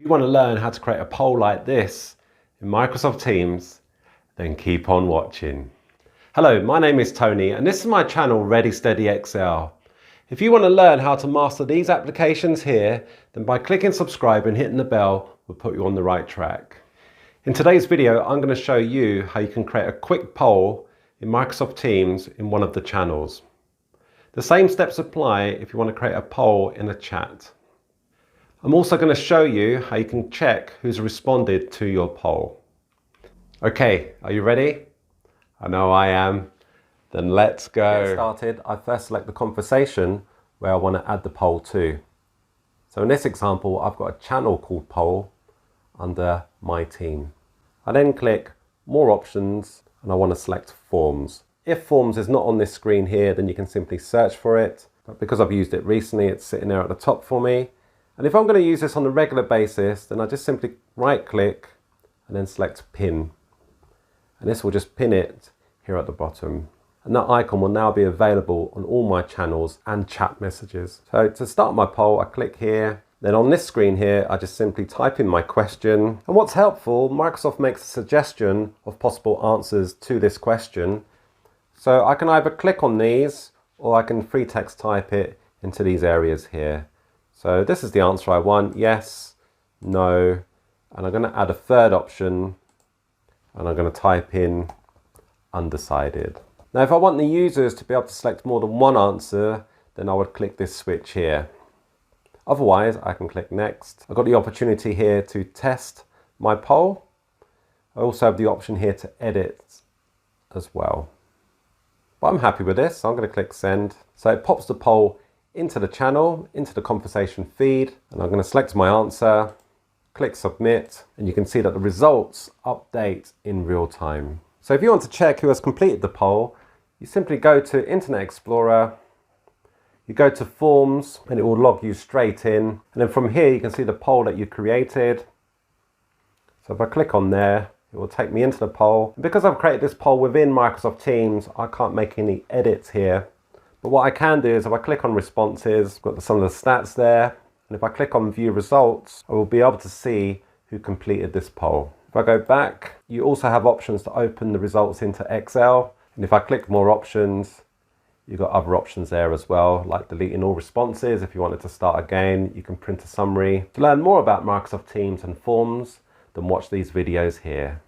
you want to learn how to create a poll like this in Microsoft Teams, then keep on watching. Hello, my name is Tony and this is my channel Ready Steady Excel. If you want to learn how to master these applications here, then by clicking subscribe and hitting the bell will put you on the right track. In today's video, I'm going to show you how you can create a quick poll in Microsoft Teams in one of the channels. The same steps apply if you want to create a poll in a chat. I'm also going to show you how you can check who's responded to your poll. Okay, are you ready? I know I am. Then let's go. To get started, I first select the conversation where I want to add the poll to. So in this example, I've got a channel called poll under my team. I then click more options and I want to select forms. If forms is not on this screen here, then you can simply search for it. But because I've used it recently, it's sitting there at the top for me. And if I'm going to use this on a regular basis, then I just simply right click and then select pin. And this will just pin it here at the bottom. And that icon will now be available on all my channels and chat messages. So to start my poll, I click here. Then on this screen here, I just simply type in my question. And what's helpful, Microsoft makes a suggestion of possible answers to this question. So I can either click on these or I can free text type it into these areas here. So this is the answer I want, yes, no, and I'm going to add a third option and I'm going to type in undecided. Now if I want the users to be able to select more than one answer, then I would click this switch here. Otherwise, I can click next. I've got the opportunity here to test my poll. I also have the option here to edit as well. But I'm happy with this, so I'm going to click send. So it pops the poll into the channel, into the conversation feed, and I'm going to select my answer, click submit, and you can see that the results update in real time. So if you want to check who has completed the poll, you simply go to Internet Explorer, you go to forms, and it will log you straight in. And then from here, you can see the poll that you created. So if I click on there, it will take me into the poll. And because I've created this poll within Microsoft Teams, I can't make any edits here. But what I can do is if I click on responses, I've got some of the stats there. And if I click on view results, I will be able to see who completed this poll. If I go back, you also have options to open the results into Excel. And if I click more options, you've got other options there as well, like deleting all responses. If you wanted to start again, you can print a summary. To learn more about Microsoft Teams and forms, then watch these videos here.